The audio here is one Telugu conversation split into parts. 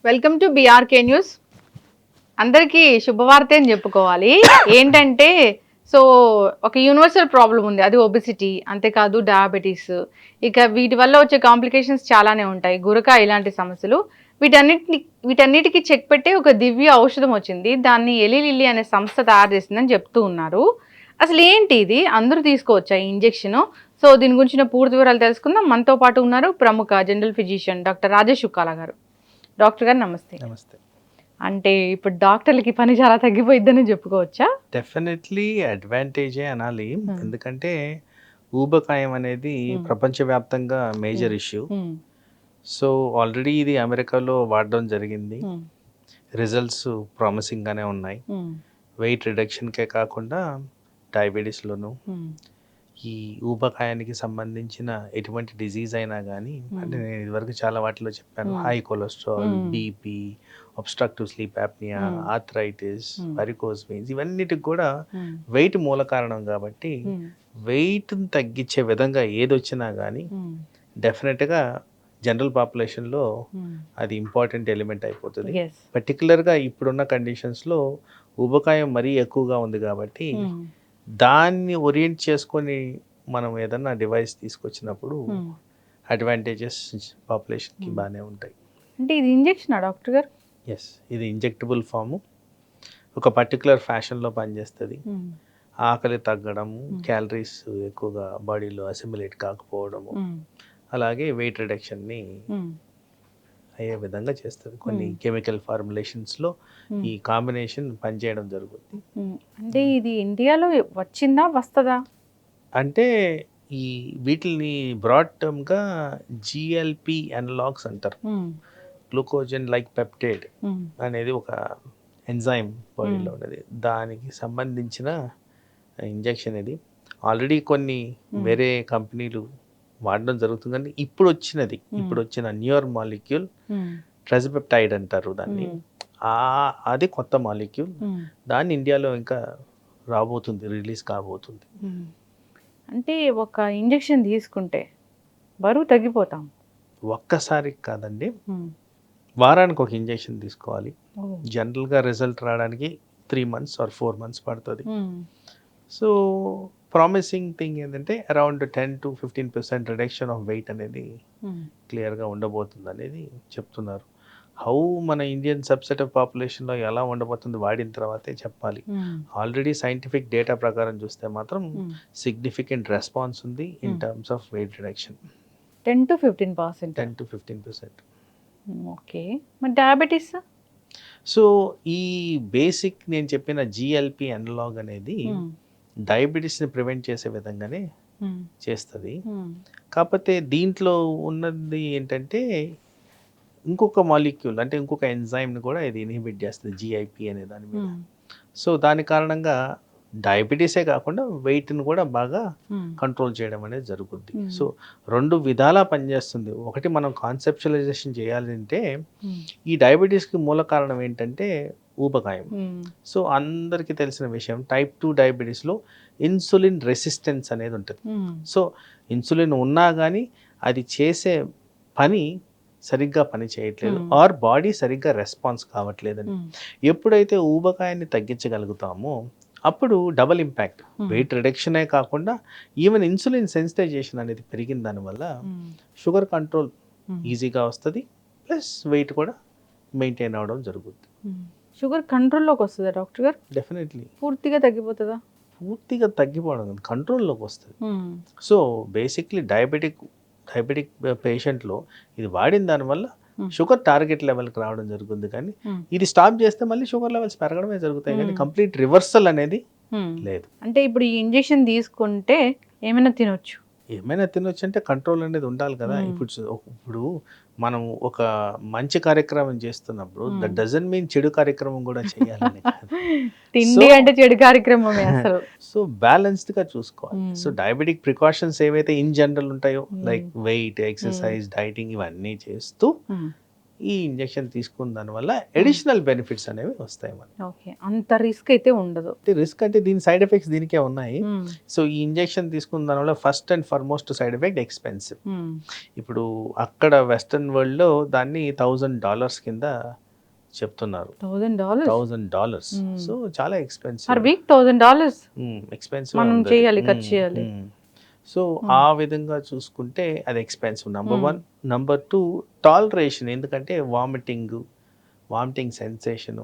Welcome to BRK news. అందరికీ శుభవార్త అని చెప్పుకోవాలి. ఏంటంటే సో ఒక యూనివర్సల్ ప్రాబ్లం ఉంది, అది ఒబెసిటీ. అంతేకాదు డయాబెటీస్, ఇక వీటి వల్ల వచ్చే కాంప్లికేషన్స్ చాలానే ఉంటాయి, గురక ఇలాంటి సమస్యలు. వీటన్నిటికీ చెక్ పెట్టే ఒక దివ్య ఔషధం వచ్చింది. దాన్ని ఎలి లిల్లీ అనే సంస్థ తయారు చేసిందని చెప్తూ ఉన్నారు. అసలు ఏంటి ఇది, అందరూ తీసుకోవచ్చా ఈ ఇంజెక్షన్? సో దీని గురించిన పూర్తి వివరాలు తెలుసుకుందాం. మనతో పాటు ఉన్నారు ప్రముఖ జనరల్ ఫిజిషియన్ డాక్టర్ రాజేష్ చుక్కాల గారు. డాక్టర్ గారు నమస్తే. నమస్తే. అంటే ఇప్పుడు డాక్టర్లకి పని చాలా తగ్గిపోయిద్దని చెప్పుకోవచ్చా? డెఫినెట్లీ అడ్వాంటేజే అనాలి. ఎందుకంటే ఊబకాయం అనేది ప్రపంచవ్యాప్తంగా మేజర్ ఇష్యూ. సో ఆల్రెడీ ఇది అమెరికాలో వాడడం జరిగింది. రిజల్ట్స్ ప్రామిసింగ్గానే ఉన్నాయి. వెయిట్ రిడక్షన్కే కాకుండా డయాబెటీస్లోను ఈ ఊబకాయానికి సంబంధించిన ఎటువంటి డిజీజ్ అయినా కానీ, అంటే నేను ఇదివరకు చాలా వాటిలో చెప్పాను, high cholesterol, BP, obstructive sleep apnoea, arthritis, varicose veins, ఇవన్నిటికి కూడా వెయిట్ మూల కారణం. కాబట్టి వెయిట్ని తగ్గించే విధంగా ఏది వచ్చినా కానీ డెఫినెట్గా జనరల్ పాపులేషన్లో అది ఇంపార్టెంట్ ఎలిమెంట్ అయిపోతుంది. పర్టికులర్గా ఇప్పుడున్న కండిషన్స్లో ఊబకాయం మరీ ఎక్కువగా ఉంది కాబట్టి దాన్ని ఓరియంట్ చేసుకొని మనం ఏదన్నా డివైస్ తీసుకొచ్చినప్పుడు అడ్వాంటేజెస్ పాపులేషన్కి బాగానే ఉంటాయి. అంటే ఇది ఇంజెక్షనా డాక్టర్ గారు? ఎస్, ఇది ఇంజెక్టబుల్ ఫాము. ఒక పర్టికులర్ ఫ్యాషన్లో పనిచేస్తుంది. ఆకలి తగ్గడము, క్యాలరీస్ ఎక్కువగా బాడీలో అసిమిలేట్ కాకపోవడము, అలాగే వెయిట్ రిడక్షన్ని అయ్యే విధంగా చేస్తుంది. కొన్ని కెమికల్ ఫార్ములేషన్స్లో ఈ కాంబినేషన్ పనిచేయడం జరుగుతుంది. అంటే ఇది ఇండియాలో వచ్చిందా, వస్తుందా? అంటే ఈ వీటిని బ్రాడ్ టర్మ్గా జిఎల్పి అనలాగ్స్ అంటారు. గ్లూకోజన్ లైక్ పెప్టైడ్ అనేది ఒక ఎంజైమ్ బాడీలో ఉన్నది. దానికి సంబంధించిన ఇంజెక్షన్ ఇది. ఆల్రెడీ కొన్ని వేరే కంపెనీలు వాడడం జరుగుతుంది. కానీ ఇప్పుడు వచ్చిన న్యూయర్ మాలిక్యూల్ ట్రెజపెప్టైడ్ అంటారు దాన్ని. అది కొత్త మాలిక్యూల్. దాన్ని ఇండియాలో ఇంకా రాబోతుంది, రిలీజ్ కాబోతుంది. అంటే ఒక ఇంజెక్షన్ తీసుకుంటే బరువు తగ్గిపోతాం? ఒక్కసారి కాదండి, వారానికి ఒక ఇంజెక్షన్ తీసుకోవాలి. జనరల్గా రిజల్ట్ రావడానికి 3 months or 4 months పడుతుంది. సో ప్రామిసింగ్ థింగ్ ఏంటంటే around 10 to 15% reduction of weight అనేది క్లియర్గా ఉండబోతుంది అనేది చెప్తున్నారు. హౌ మన ఇండియన్ సబ్సెట్ ఆఫ్ పాపులేషన్లో ఎలా ఉండబోతుంది వాడిన తర్వాతే చెప్పాలి. ఆల్రెడీ సైంటిఫిక్ డేటా ప్రకారం చూస్తే మాత్రం సిగ్నిఫికెంట్ రెస్పాన్స్ ఉంది in terms of weight reduction. 10 to 15%. 10 to 15%. Okay, మరి డయాబెటీస్? సో ఈ బేసిక్ నేను చెప్పిన జిఎల్పి అనలాగ్ అనేది డయాబెటీస్ని ప్రివెంట్ చేసే విధంగానే చేస్తుంది. కాకపోతే దీంట్లో ఉన్నది ఏంటంటే ఇంకొక మాలిక్యూల్, అంటే ఇంకొక ఎంజైమ్ని కూడా ఇది ఇన్హిబిట్ చేస్తుంది, జిఐపి అనే దాని మీద. సో దాని కారణంగా డయాబెటీసే కాకుండా వెయిట్ని కూడా బాగా కంట్రోల్ చేయడం అనేది జరుగుద్ది. సో 2 విధాలా పనిచేస్తుంది. ఒకటి, మనం కాన్సెప్చువలైజేషన్ చేయాలంటే ఈ డయాబెటీస్కి మూల కారణం ఏంటంటే ఊబకాయం. సో అందరికీ తెలిసిన విషయం, టైప్ 2 డయాబెటీస్లో ఇన్సులిన్ రెసిస్టెన్స్ అనేది ఉంటుంది. సో ఇన్సులిన్ ఉన్నా కానీ అది చేసే పని సరిగ్గా పని చేయట్లేదు, ఆర్ బాడీ సరిగ్గా రెస్పాన్స్ కావట్లేదని. ఎప్పుడైతే ఊబకాయాన్ని తగ్గించగలుగుతామో అప్పుడు డబల్ ఇంపాక్ట్, వెయిట్ రిడక్షనే కాకుండా ఈవెన్ ఇన్సులిన్ సెన్సిటైజేషన్ అనేది పెరిగిన దానివల్ల షుగర్ కంట్రోల్ ఈజీగా వస్తుంది, ప్లస్ వెయిట్ కూడా మెయింటైన్ అవ్వడం జరుగుతుంది. షుగర్ కంట్రోల్లోకి వస్తుందా డాక్టర్ గారు? డెఫినెట్లీ. పూర్తిగా తగ్గిపోతుందా? పూర్తిగా తగ్గిపోవడం, కంట్రోల్లోకి వస్తుంది. సో బేసిక్లీ డయాబెటిక్ పేషెంట్లో ఇది వాడిన దానివల్ల షుగర్ టార్గెట్ లెవెల్కి రావడం జరుగుతుంది. కానీ ఇది స్టాప్ చేస్తే మళ్ళీ షుగర్ లెవెల్స్ పెరగడమే జరుగుతాయి, కానీ కంప్లీట్ రివర్సల్ అనేది లేదు. అంటే ఇప్పుడు ఈ ఇంజెక్షన్ తీసుకుంటే ఏమైనా తినొచ్చు అంటే కంట్రోల్ అనేది ఉండాలి కదా. ఇప్పుడు మనం ఒక మంచి కార్యక్రమం చేస్తున్నప్పుడు దట్ డజంట్ మీన్ చెడు కార్యక్రమం కూడా చేయాలని. తిండి అంటే చెడు కార్యక్రమమే అసలు. సో బ్యాలెన్స్డ్గా చూసుకోవాలి. సో డయాబెటిక్ ప్రికాషన్స్ ఏవైతే ఇన్ జనరల్ ఉంటాయో, లైక్ వెయిట్, ఎక్సర్సైజ్, డైటింగ్, ఇవన్నీ చేస్తూ ఈ ఇంజెక్షన్ తీసుకున్న దానివల్ల అడిషనల్ బెనిఫిట్స్ అనేవి వస్తాయి మనకి. ఓకే, అంత రిస్క్ అయితే ఉండదు. రిస్క్ అంటే దీని సైడ్ ఎఫెక్ట్స్ దీనికే ఉన్నాయి. సో ఈ ఇంజెక్షన్ తీసుకున్న దానివల్ల first and foremost side effect expensive. ఇప్పుడు అక్కడ వెస్టర్న్ వరల్డ్ లో దాన్ని $1,000 కింద చెప్తున్నారు. $1,000. సో చాలా ఎక్స్పెన్సివ్. పర్ వీక్ $1,000 ఎక్స్పెన్సివ్ మనం చేయాలి, ఖర్చు చేయాలి. సో ఆ విధంగా చూసుకుంటే అది ఎక్స్పెన్సివ్ నెంబర్ 1. నెంబర్ 2 టాలరేషన్, ఎందుకంటే వామిటింగ్ సెన్సేషన్,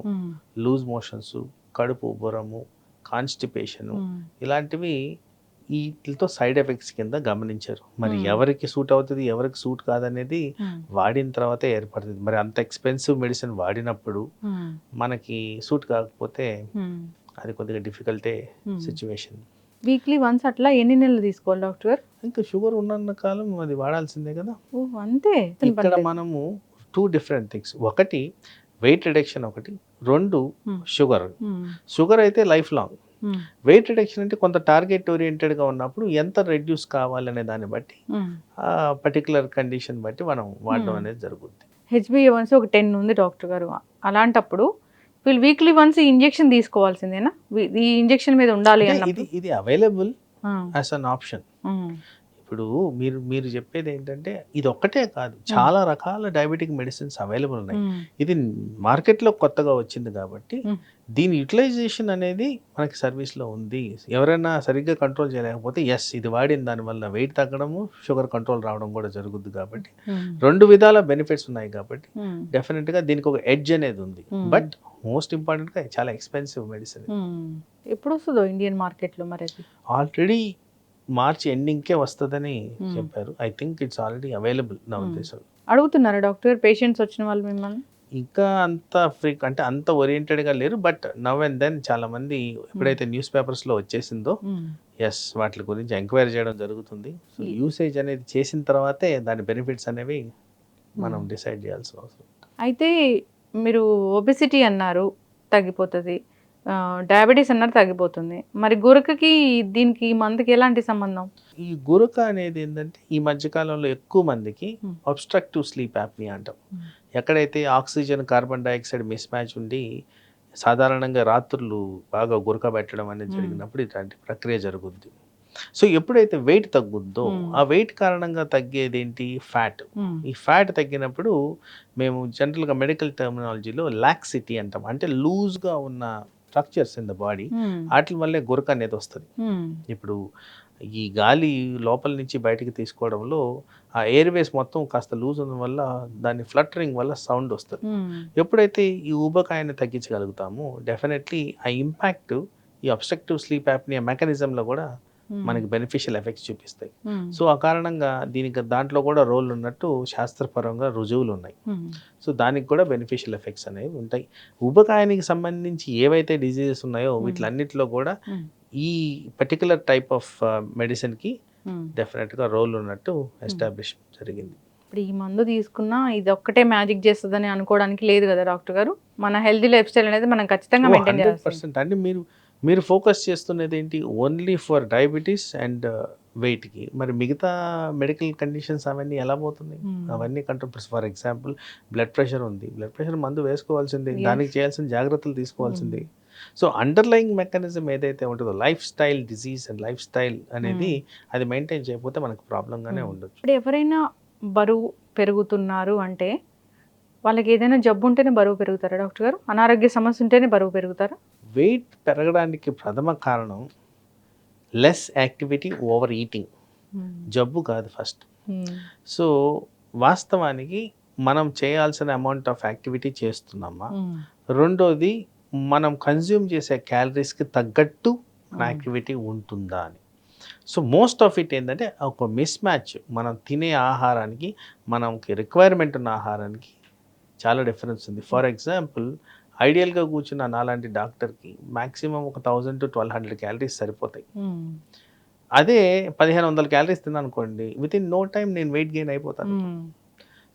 లూజ్ మోషన్స్, కడుపు ఉబ్బరము, కాన్స్టిపేషను, ఇలాంటివి వీటితో సైడ్ ఎఫెక్ట్స్ కింద గమనించారు. మరి ఎవరికి సూట్ అవుతుంది ఎవరికి సూట్ కాదనేది వాడిన తర్వాతే ఏర్పడుతుంది. మరి అంత ఎక్స్పెన్సివ్ మెడిసిన్ వాడినప్పుడు మనకి సూట్ కాకపోతే అది కొద్దిగా డిఫికల్టే సిచ్యువేషన్. వీక్లీ వన్స్ అట్లా ఎన్ని నెలలు తీసుకోవాలి డాక్టర్? ఇంకా షుగర్ ఉన్న కాలం అది వాడాల్సిందే కదా. అంతే. ఇక్కడ మనము 2 డిఫరెంట్ థింగ్స్. ఒకటి వెయిట్ రిడక్షన్, ఒకటి 2 షుగర్ అయితే లైఫ్ లాంగ్. వెయిట్ రిడక్షన్ అంటే కొంత టార్గెట్ ఓరియంటెడ్గా ఉన్నప్పుడు ఎంత రెడ్యూస్ కావాలనే దాన్ని బట్టి ఆ పర్టికులర్ కండిషన్ బట్టి మనం వాడడం అనేది జరుగుతుంది. HbA1c ఒక 10 ఉంది డాక్టర్ గారు. అలాంటప్పుడు వీళ్ళు వీక్లీ వన్స్ ఈ ఇంజెక్షన్ తీసుకోవాల్సిందేనా? ఈ ఇంజెక్షన్ మీద ఉండాలి అన్నప్పుడు ఇది అవైలబుల్ యాజ్ అన్ ఆప్షన్. ఇప్పుడు మీరు చెప్పేది ఏంటంటే ఇది ఒక్కటే కాదు, చాలా రకాల డయాబెటిక్ మెడిసిన్స్ అవైలబుల్ ఉన్నాయి. ఇది మార్కెట్లో కొత్తగా వచ్చింది కాబట్టి దీని యూటిలైజేషన్ అనేది మనకి సర్వీస్లో ఉంది. ఎవరైనా సరిగ్గా కంట్రోల్ చేయలేకపోతే ఇది వాడిన దానివల్ల వెయిట్ తగ్గడము, షుగర్ కంట్రోల్ రావడం కూడా జరుగుతుంది. కాబట్టి 2 విధాల బెనిఫిట్స్ ఉన్నాయి. కాబట్టి డెఫినెట్గా దీనికి ఒక ఎడ్జ్ అనేది ఉంది. బట్ మోస్ట్ ఇంపార్టెంట్గా చాలా ఎక్స్పెన్సివ్ మెడిసిన్. ఎప్పుడు వస్తుందో ఇండియన్ మార్కెట్లో? మరి ఆల్రెడీ మార్చ్ ఎండింగ్కే వస్తుందని చెప్పారు. I think it's already available నా ఉద్దేశం. అడుగుతున్నారా డాక్టర్ పేషెంట్స్ వచ్చిన వాళ్ళు మిమ్మల్ని? ఇంకా అంత అంటే అంత ఓరియంటెడ్గా లేరు. బట్ నవ్ అండ్ దెన్ చాలా మంది ఎప్పుడైతే న్యూస్ పేపర్స్లో వచ్చేసిందో వాటి గురించి ఎంక్వైరీ చేయడం జరుగుతుంది. సో యూసేజ్ అనేది చేసిన తర్వాతే దాని బెనిఫిట్స్ అనేవి మనం డిసైడ్ చేయాల్సిన అవసరం. అయితే మీరు ఒబెసిటీ అన్నారు తగ్గిపోతుంది, డయాబెటీస్ అన్నారు తగ్గిపోతుంది, మరి గురకకి దీనికి మందుకి ఎలాంటి సంబంధం? ఈ గురక అనేది ఏంటంటే ఈ మధ్యకాలంలో ఎక్కువ మందికి అబ్స్ట్రక్టివ్ స్లీప్ యాప్నియా అంటాం. ఎక్కడైతే oxygen carbon dioxide miss match ఉండి సాధారణంగా రాత్రులు బాగా గురక పెట్టడం అనేది జరిగినప్పుడు ఇలాంటి ప్రక్రియ జరుగుద్ది. సో ఎప్పుడైతే వెయిట్ తగ్గుద్దో ఆ వెయిట్ కారణంగా తగ్గేది ఏంటి? ఫ్యాట్. ఈ ఫ్యాట్ తగ్గినప్పుడు మేము జనరల్గా మెడికల్ టర్మినాలజీలో లాక్సిటీ అంటాం. అంటే లూజ్గా ఉన్న స్ట్రక్చర్స్ ఇన్ ద బాడీ, వాటి వల్లే గురక అనేది వస్తుంది. ఇప్పుడు ఈ గాలి లోపల నుంచి బయటికి తీసుకోవడంలో ఆ ఎయిర్వేస్ మొత్తం కాస్త లూజ్ ఉండడం వల్ల దాని ఫ్లటరింగ్ వల్ల సౌండ్ వస్తుంది. ఎప్పుడైతే ఈ ఊబకాయాన్ని తగ్గించగలుగుతామో డెఫినెట్లీ ఆ ఇంపాక్ట్ ఈ అబ్స్ట్రక్టివ్ స్లీప్ యాప్నియా మెకానిజంలో కూడా మనకి బెనిఫిషియల్ ఎఫెక్ట్స్ చూపిస్తాయి. సో ఆ కారణంగా దాంట్లో కూడా రోల్ ఉన్నట్టు శాస్త్రపరంగా రుజువులు ఉన్నాయి. సో దానికి కూడా బెనిఫిషియల్ ఎఫెక్ట్స్ అనేవి ఉంటాయి. ఊబకాయానికి సంబంధించి ఏవైతే డిజీజెస్ ఉన్నాయో వీటిలన్నిటిలో కూడా ఈ పర్టికులర్ టైప్ ఆఫ్ మెడిసిన్కి డెఫినెట్గా రోల్ ఉన్నట్టు ఎస్టాబ్లిష్ జరిగింది. ఇప్పుడు ఈ మందు తీసుకున్నా ఇది ఒక్కటే మ్యాజిక్ చేస్తుందని అనుకోవడానికి లేదు కదా డాక్టర్ గారు. మన హెల్తీ లైఫ్ స్టైల్ అనేది మనం ఖచ్చితంగా మెయింటైన్ చేయాలి. 100%. అంటే మీరు ఫోకస్ చేస్తున్నది ఏంటి? ఓన్లీ ఫర్ డయాబెటీస్ అండ్ వెయిట్కి. మరి మిగతా మెడికల్ కండిషన్స్ అవన్నీ ఎలా పోతున్నాయి? అవన్నీ control. For example blood pressure ఉంది, బ్లడ్ ప్రెషర్ మందు వేసుకోవాల్సిందే, దానికి చేయాల్సిన జాగ్రత్తలు తీసుకోవాల్సిందే. సో అండర్లయింగ్ మెకానిజం ఏదైతే ఉంటుందో life style disease and life style అనేది అది మెయింటైన్ చేయకపోతే మనకు ప్రాబ్లంగానే ఉండొచ్చు. ఇప్పుడు ఎవరైనా బరువు పెరుగుతున్నారు అంటే వాళ్ళకి ఏదైనా జబ్బు ఉంటేనే బరువు పెరుగుతారా డాక్టర్ గారు? అనారోగ్య సమస్య ఉంటేనే బరువు పెరుగుతారా? వెయిట్ పెరగడానికి ప్రథమ కారణం లెస్ యాక్టివిటీ, ఓవర్ ఈటింగ్. జబ్బు కాదు ఫస్ట్. సో వాస్తవానికి మనం చేయాల్సిన అమౌంట్ ఆఫ్ యాక్టివిటీ చేస్తున్నామా? రెండోది మనం కన్జ్యూమ్ చేసే క్యాలరీస్కి తగ్గట్టు మన యాక్టివిటీ ఉంటుందా అని. సో మోస్ట్ ఆఫ్ ఇట్ ఏంటంటే ఒక మిస్ మ్యాచ్. మనం తినే ఆహారానికి మనకి రిక్వైర్మెంట్ ఉన్న ఆహారానికి చాలా డిఫరెన్స్ ఉంది. ఫర్ ఎగ్జాంపుల్ ఐడియల్గా కూర్చున్న నాలాంటి డాక్టర్కి మ్యాక్సిమం ఒక 1000 to 1200 క్యాలరీస్ సరిపోతాయి. అదే 1500 క్యాలరీస్ తిన్నానుకోండి, విత్ ఇన్ నో టైం నేను వెయిట్ గెయిన్ అయిపోతాను.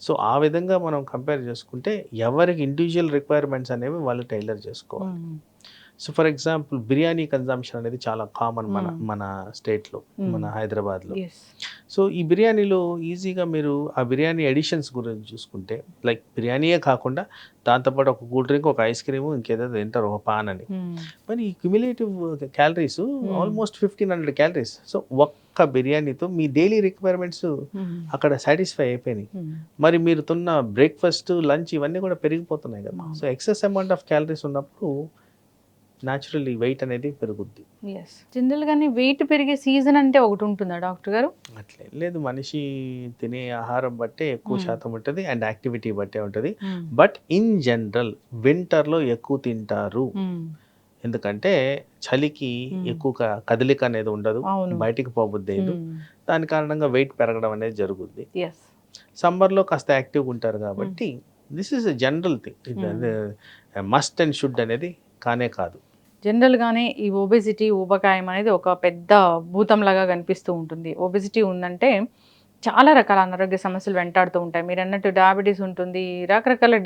సో ఆ విధంగా మనం కంపేర్ చేసుకుంటే ఎవరికి ఇండివిజువల్ రిక్వైర్మెంట్స్ అనేవి వాళ్ళు టైలర్ చేసుకోవాలి. So for example biryani consumption అనేది చాలా కామన్ మన స్టేట్లో, మన Mm. హైదరాబాద్లో. ఎస్ సో ఈ బిర్యానీలో ఈజీగా మీరు ఆ బిర్యానీ ఎడిషన్స్ గురించి చూసుకుంటే, లైక్ బిర్యానీయే కాకుండా దాంతోపాటు ఒక కూల్ డ్రింక్, ఒక ఐస్ క్రీము, ఇంకేదో తింటారు, ఒక పాన్ అని. మరి ఈ cumulative calories almost 1500 calories. So ఒక్క బిర్యానీతో మీ డైలీ రిక్వైర్మెంట్స్ అక్కడ సాటిస్ఫై అయిపోయినాయి. మరి మీరు తిన్న బ్రేక్ఫాస్ట్, లంచ్ ఇవన్నీ కూడా పెరిగిపోతున్నాయి కదా. So excess amount of calories ఉన్నప్పుడు న్యాచురల్లీ వెయిట్ అనేది పెరుగుద్ది. ఎస్ జనరల్గానే వెయిట్ పెరిగే సీజన్ అంటే ఒకటి ఉంటుందా డాక్టర్ గారు? అట్లే లేదు, మనిషి తినే ఆహారం బట్టే ఎక్కువ శాతం ఉంటుంది అండ్ యాక్టివిటీ బట్టే ఉంటుంది. బట్ ఇన్ జనరల్ వింటర్లో ఎక్కువ తింటారు, ఎందుకంటే చలికి ఎక్కువ కదలిక అనేది ఉండదు, అవును. బయటికి పోబుద్ది లేదు, దాని కారణంగా వెయిట్ పెరగడం అనేది జరుగుద్ది. ఎస్ సమ్మర్లో కాస్త యాక్టివ్గా ఉంటారు కాబట్టి this is a general thing. Must and should అనేది కానే కాదు. జనరల్గానే ఈ ఒబెసిటీ, ఊబకాయం అనేది ఒక పెద్ద భూతంలాగా కనిపిస్తూ ఉంటుంది. ఒబెసిటీ ఉందంటే చాలా రకాల అనారోగ్య సమస్యలు వెంటాడుతూ ఉంటాయి. మీరు అన్నట్టు డయాబెటీస్ ఉంటుంది, రకరకాల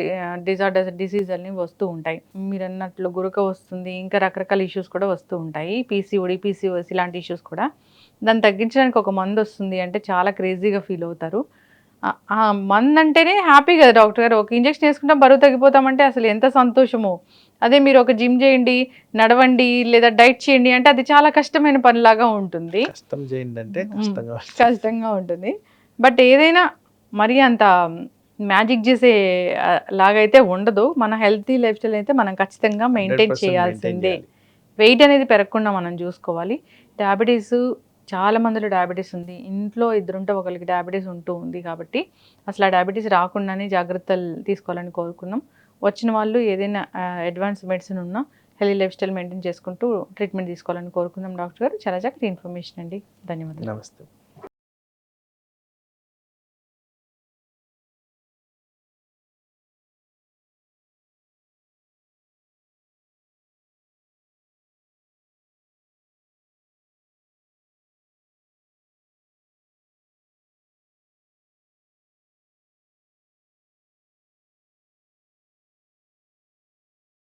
డిసీజ్ అన్ని వస్తూ ఉంటాయి. మీరు అన్నట్లు గురక వస్తుంది, ఇంకా రకరకాల ఇష్యూస్ కూడా వస్తూ ఉంటాయి. పీసీఓడి, పీసీఓఎస్ ఇలాంటి ఇష్యూస్ కూడా. దాన్ని తగ్గించడానికి ఒక మందు వస్తుంది అంటే చాలా క్రేజీగా ఫీల్ అవుతారు. ఆ మందు అంటేనే హ్యాపీ కదా డాక్టర్ గారు. ఒక ఇంజెక్షన్ వేసుకుంటాం, బరువు తగ్గిపోతామంటే అసలు ఎంత సంతోషమో. అదే మీరు ఒక జిమ్ చేయండి, నడవండి, లేదా డైట్ చేయండి అంటే అది చాలా కష్టమైన పనిలాగా ఉంటుంది, కష్టం చేయండి అంటే కష్టంగా ఉంటుంది. బట్ ఏదైనా మరీ అంత మ్యాజిక్ చేసే లాగైతే ఉండదు. మన హెల్తీ లైఫ్ స్టైల్ అయితే మనం ఖచ్చితంగా మెయింటైన్ 100% చేయాల్సిందే. చేయాలి. వెయిట్ అనేది పెరగకుండా మనం చూసుకోవాలి. డయాబెటీస్ చాలా మందిలో డయాబెటీస్ ఉంది, ఇంట్లో ఇద్దరుంటే ఒకరికి డయాబెటీస్ ఉంటూ ఉంది. కాబట్టి అసలు ఆ డయాబెటీస్ రాకుండానే జాగ్రత్తలు తీసుకోవాలని కోరుకుందాం. వచ్చిన వాళ్ళు ఏదైనా అడ్వాన్స్ మెడిసిన్ ఉన్నా హెల్తీ లైఫ్ స్టైల్ మెయింటైన్ చేసుకుంటూ ట్రీట్మెంట్ తీసుకోవాలని కోరుకుందాం. డాక్టర్ గారు చాలా చక్కటి ఇన్ఫర్మేషన్ అండి, ధన్యవాదాలు. నమస్తే.